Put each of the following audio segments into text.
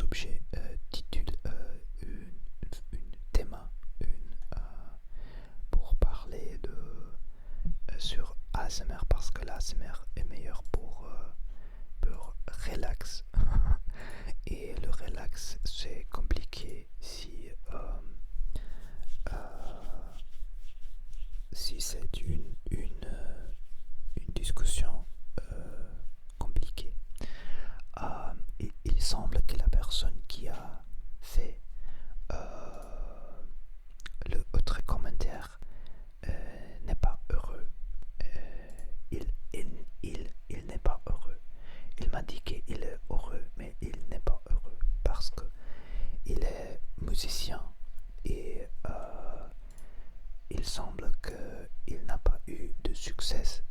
sujet titule une thème pour parler sur ASMR parce que l'ASMR est meilleur pour relax. Et le relax c'est compliqué si c'est une discussion compliquée. Il semble que la personne qui a fait le autre commentaire n'est pas heureux. Il n'est pas heureux. Il m'a dit qu'il est heureux, mais il n'est pas heureux parce que il est musicien et il semble qu'il n'a pas eu de succès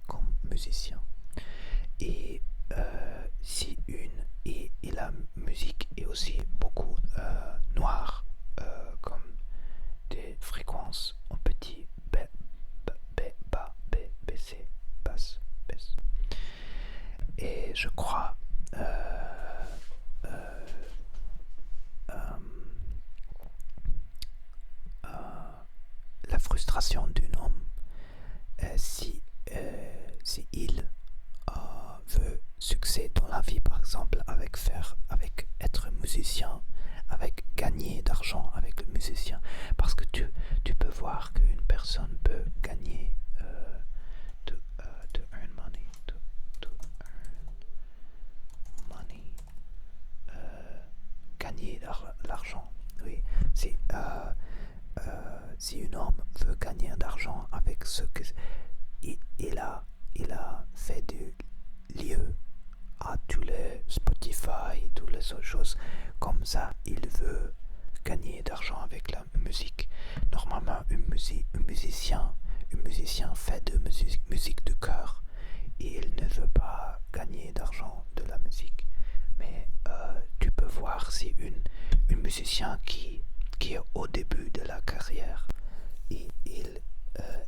comme musicien. Et et la musique est aussi beaucoup noire, comme des fréquences en petit B, bas, B, C, basse, baisse. Et je crois la frustration d'un homme si il veut succès dans la vie, par exemple avec être musicien, avec gagner d'argent avec le musicien, parce que tu peux voir qu'une personne peut gagner to earn money, to earn money, gagner l'argent. Oui, si un homme veut gagner d'argent avec ce que il a fait du lieu à tous les Spotify, toutes les autres choses comme ça, il veut gagner d'argent avec la musique. Normalement, un musicien fait de musique de cœur et il ne veut pas gagner d'argent de la musique. Mais tu peux voir si un musicien qui est au début de la carrière et il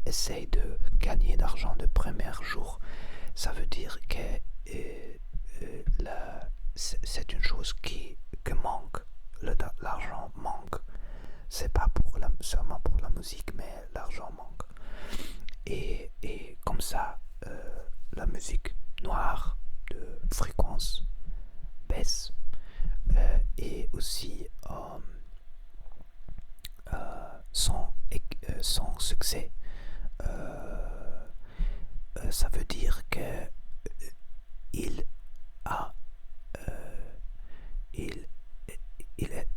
essaye de gagner d'argent de premier jour, ça veut dire que c'est une chose que manque, l'argent manque. C'est pas seulement pour la musique, mais l'argent manque. Et comme ça, la musique noire de fréquence baisse et aussi sans succès. Ça veut dire que il est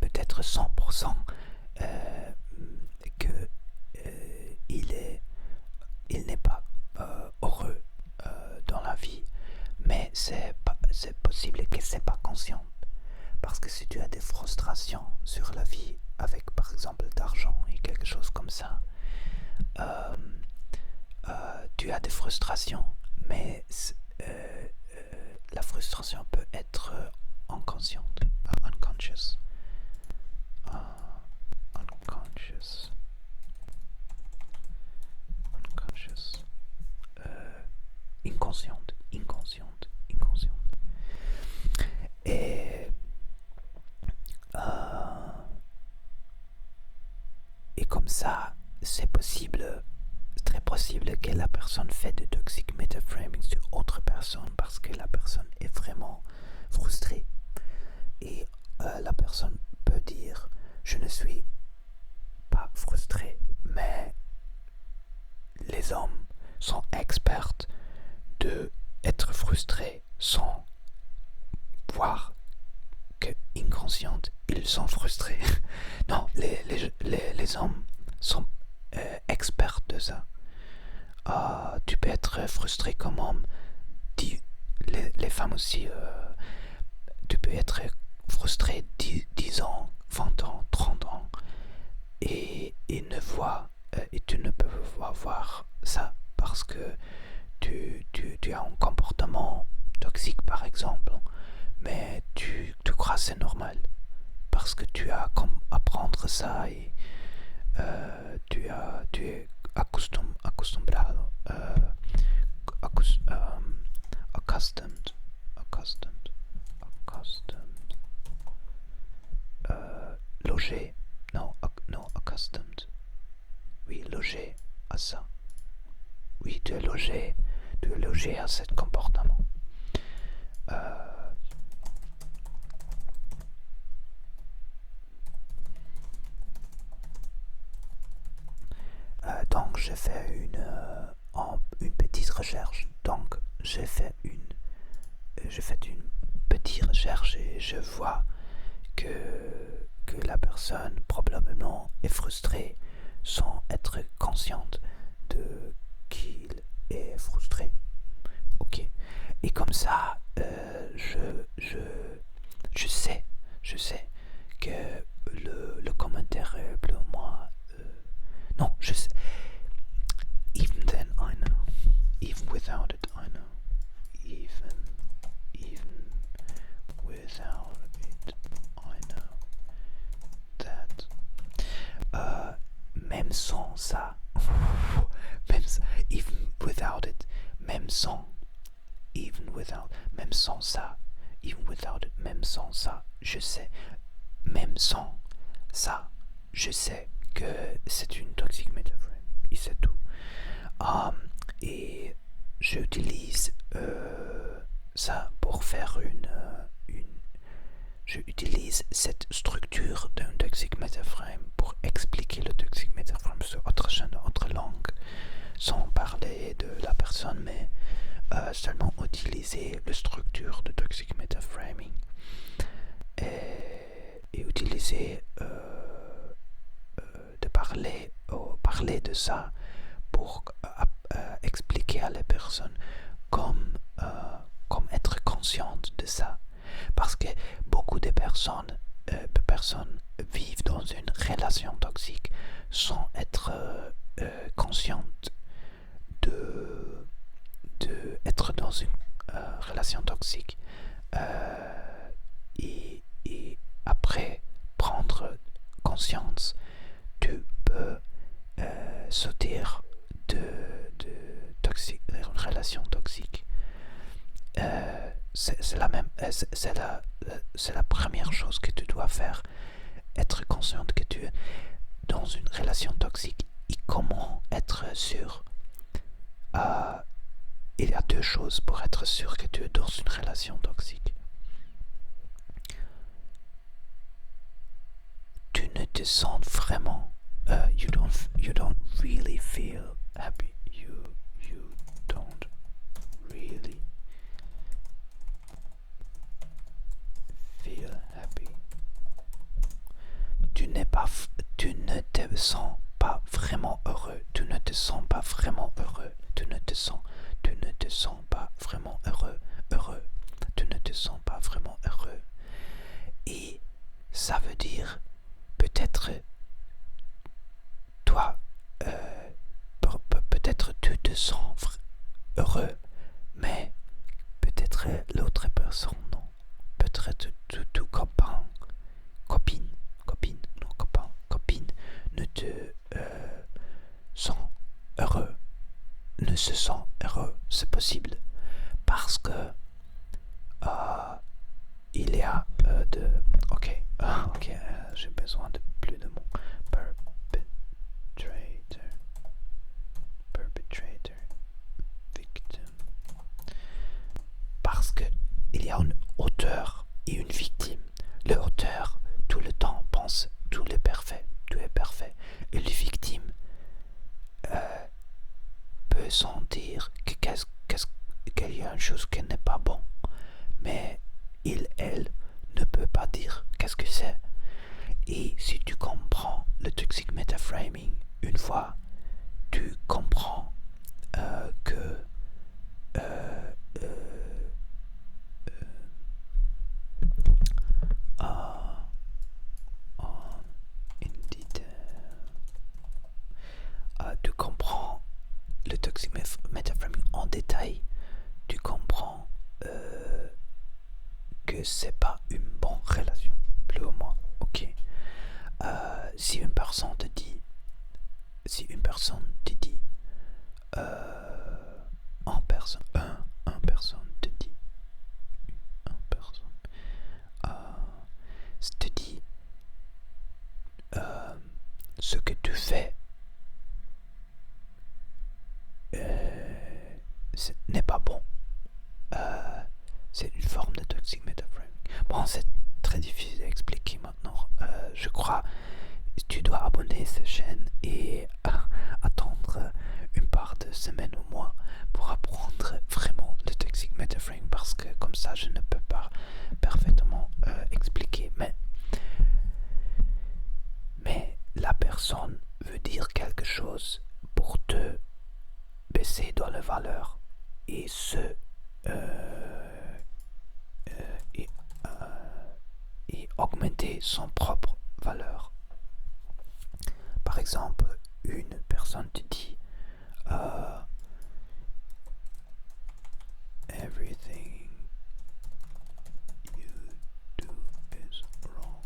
peut-être 100% que il n'est pas heureux dans la vie, mais c'est possible que c'est pas conscient, parce que si tu as des frustrations sur la vie avec par exemple d'argent et quelque chose comme ça, tu as des frustrations, mais la frustration peut être inconsciente, unconscious, inconsciente. Et comme ça, c'est très possible que la personne fait de toxic metaframing sur autre personne parce que la personne est vraiment frustrée. Et la personne peut dire, je ne suis pas frustré, mais les hommes sont experts de être frustrés sans voir que inconsciente ils sont frustrés. Non, les hommes sont experts de ça. Tu peux être frustré comme homme. Les femmes aussi. Tu peux être frustré 10 ans, 20 ans, 30 ans et tu ne peux pas voir ça parce que tu as un comportement toxique par exemple, mais tu crois que c'est normal parce que tu as comme apprendre ça et tu es acostumbrado, accustomed logé, non, accustomed, oui, logé à ça. Oui, tu es logé à ce comportement. Donc j'ai fait une petite recherche. Donc j'ai fait une petite recherche et je vois que la personne probablement est frustrée sans être consciente de qu'il est frustré. Ok. Et comme ça, je sais que le commentaire est plus ou moins. Non, je sais. Even then, I know. Even without it, I know. Even without it, I know that. Même sans ça, even without it, même sans ça, even without it, même sans ça, je sais, même sans ça, je sais que c'est une toxic metaphor, et c'est tout. Et j'utilise ça pour faire j'utilise cette structure d'un toxic metaframe pour expliquer le toxic metaframe sur autre langue, sans parler de la personne, mais seulement utiliser la structure de toxic metaframing et utiliser de parler de ça pour expliquer à la personne comme être consciente de ça. Parce que beaucoup de personnes vivent dans une relation toxique sans être conscientes de être dans une relation toxique et après prendre conscience, tu peux sortir de une relation toxique. C'est la première chose que tu dois faire, être consciente que tu es dans une relation toxique. Et comment être sûr? Il y a deux choses pour être sûr que tu es dans une relation toxique. Tu ne te sens vraiment, you don't really feel happy. You don't really feel happy. Tu ne te sens pas vraiment heureux. Tu ne te sens pas vraiment heureux. Tu ne te sens pas vraiment heureux. Tu ne te sens pas vraiment heureux. Et ça veut dire peut-être toi, peut-être tu te sens heureux, mais peut-être l'autre personne non. Peut-être tout copain, copine, non copain, copine ne te sent heureux, ne se sent heureux. C'est possible parce que il y a ok, j'ai besoin de plus de mots. Perpetrator, victim. Parce que il y a un auteur et une victime. Le auteur, tout le temps, pense tout est parfait. Et la victime peut sentir qu'il y a une chose qui n'est pas bon. Mais elle ne peut pas dire qu'est-ce que c'est. Et si tu comprends le toxic metaframing, une fois, tu comprends que tu comprends le toxic metaframing en détail, tu comprends que c'est pas une bonne relation, plus ou moins, ok. Si une personne te dit en personne, un personne te dit, te dit C'est une forme de toxic metaframing. Bon, c'est très difficile à expliquer maintenant. Je crois que tu dois abonner cette chaîne et attendre une part de semaine au moins pour apprendre vraiment le toxic metaframing, parce que comme ça je ne peux pas parfaitement expliquer. Mais la personne veut dire quelque chose pour te baisser dans la valeur et et, et augmenter son propre valeur. Par exemple, une personne te dit everything you do is wrong.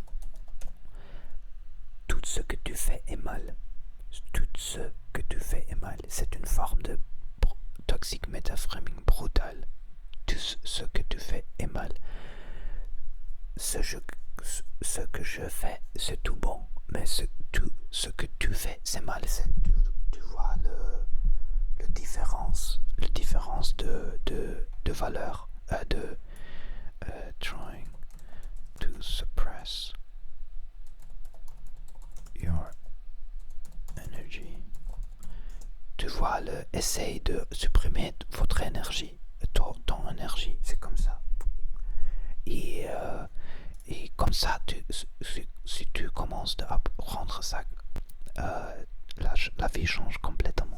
Tout ce que tu fais est mal. Tout ce que tu fais est mal. C'est une forme de toxic metaframing brutal. Tout ce que tu fais est mal. Ce que je fais, c'est tout bon. Mais tout ce que tu fais, c'est mal. Tu vois la différence de valeur, trying to suppress your energy. Tu vois essaye de supprimer votre énergie, ton énergie, c'est comme ça. Et comme ça, si tu commences à apprendre ça, la vie change complètement.